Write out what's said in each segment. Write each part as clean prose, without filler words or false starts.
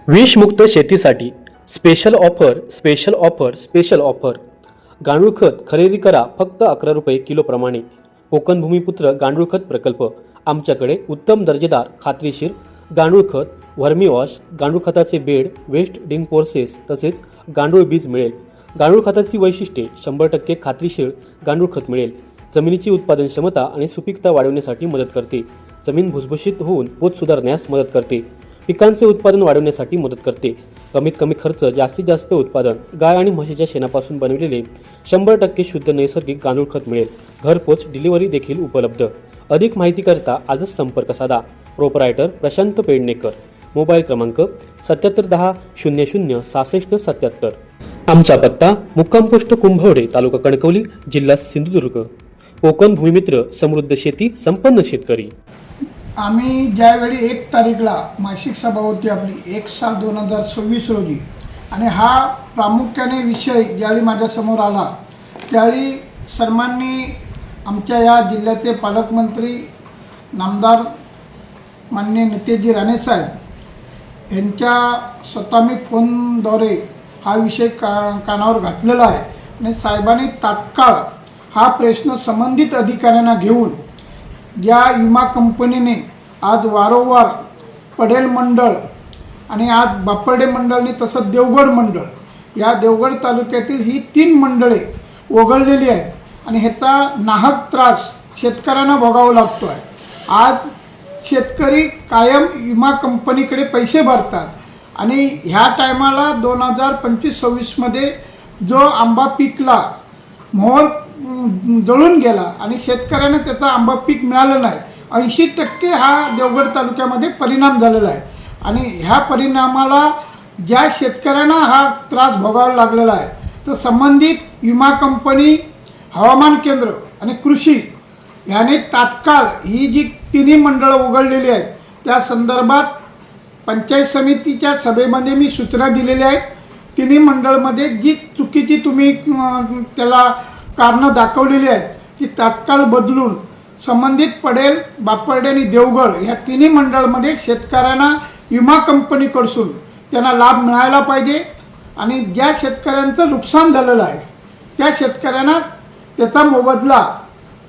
विषमुक्त शेतीसाठी special offer special offer special offer. गांडूळ खत खरेदी करा फक्त 11 रुपये किलोप्रमाणे. कोकण भूमिपुत्र गांडूळ खत प्रकल्प. आमच्याकडे उत्तम दर्जेदार खात्रीशीर गांडूळ खत, व्हर्मी वॉश, गांडूळ खताचे बेड, वेस्ट डिंग प्रोसेस तसेच गांडूळ बीज मिळेल. गांडूळ खताची वैशिष्ट्ये 100% खात्रीशीर गांडूळ खत मिळेल. जमिनीची उत्पादन क्षमता आणि सुपीकता वाढवण्यासाठी मदत करते. जमीन भुसभुशीत होऊन पोत सुधारण्यास मदत करते. पिकांचे उत्पादन वाढवण्यासाठी मदत करते. कमीत कमी खर्च जास्तीत जास्त उत्पादन. गाय आणि म्हशीच्या शेणापासून बनविलेले 100% शुद्ध नैसर्गिक गांडूळ खत मिळेल. घरपोच डिलिव्हरी देखील उपलब्ध. अधिक माहितीकरता आजच संपर्क साधा. प्रोपरायटर प्रशांत पेडणेकर. मोबाईल क्रमांक 7710 00 66 77. आमचा पत्ता मुक्काम पोस्ट कुंभवडे, तालुका कणकवली, जिल्हा सिंधुदुर्ग. कोकण भूमिमित्र समृद्ध शेती संपन्न शेतकरी. आम्ही ज्यावेळी 1 तारीखला मासिक सभा होती आपली 1/6/2026 रोजी, आणि हा प्रामुख्याने विषय ज्यावेळी माझ्यासमोर आला त्यावेळी सन्माननीय आमच्या या जिल्ह्याचे पालकमंत्री नामदार माननीय नितेशजी राणेसाहेब यांच्या स्वतः मी फोनद्वारे हा विषय कानावर घातलेला आहे. आणि साहेबांनी तात्काळ हा प्रश्न संबंधित अधिकाऱ्यांना घेऊन ज्या विमा कंपनीने आज वारंवार पडेल मंडळ आणि आज बापर्डे मंडळनी तसंच देवगड मंडळ या देवगड तालुक्यातील ही 3 मंडळे वगळलेली आहेत आणि ह्याचा नाहक त्रास शेतकऱ्यांना भोगावा लागतो आहे. आज शेतकरी कायम विमा कंपनीकडे पैसे भरतात आणि ह्या टायमाला 2025-26मध्ये जो आंबा पिकला, मोहर जळून गेला आणि शेतकऱ्यांना त्याचा आंबा पीक मिळालं नाही. 80% हा देवगड तालुक्यामध्ये परिणाम झालेला आहे. आणि ह्या परिणामाला ज्या शेतकऱ्यांना हा त्रास भोगावा लागलेला आहे तर संबंधित विमा कंपनी, हवामान केंद्र आणि कृषी ह्याने तात्काळ ही जी 3 मंडळं उघडलेली आहेत त्या संदर्भात पंचायत समितीच्या सभेमध्ये मी सूचना दिलेल्या आहेत. 3 मंडळमध्ये जी चुकीची तुम्ही त्याला कारणं दाखवलेली आहेत की तात्काळ बदलून संबंधित पडेल, बापर्डे आणि देवगड ह्या 3 मंडळामध्ये शेतकऱ्यांना विमा कंपनीकडून त्यांना लाभ मिळायला पाहिजे. आणि ज्या शेतकऱ्यांचं नुकसान झालेलं आहे त्या शेतकऱ्यांना त्याचा मोबदला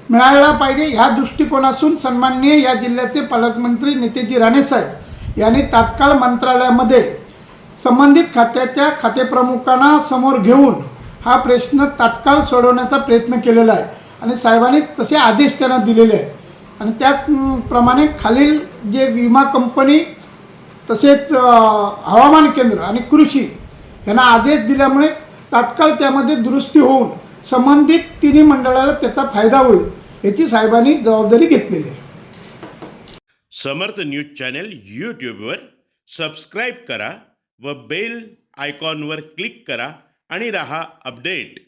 मिळायला पाहिजे. ह्या दृष्टिकोनातून सन्माननीय या जिल्ह्याचे पालकमंत्री नितेशजी राणेसाहेब यांनी तात्काळ मंत्रालयामध्ये संबंधित खात्याच्या खातेप्रमुखांना समोर घेऊन हा प्रश्न तात्काळ सोडवण्याचा प्रयत्न केलेला आहे. आणि साहेबांनी तसे आदेश त्यांना दिलेले आहेत. आणि त्याप्रमाणे खालील जे विमा कंपनी तसेच हवामान केंद्र आणि कृषी यांना आदेश दिल्यामुळे तात्काळ त्यामध्ये दुरुस्ती होऊन संबंधित 3 मंडळाला त्याचा फायदा होईल याची साहेबांनी जबाबदारी घेतलेली आहे. समर्थ न्यूज चॅनल यूट्यूबवर सबस्क्राईब करा व बेल आयकॉनवर क्लिक करा आणि रहा अपडेट.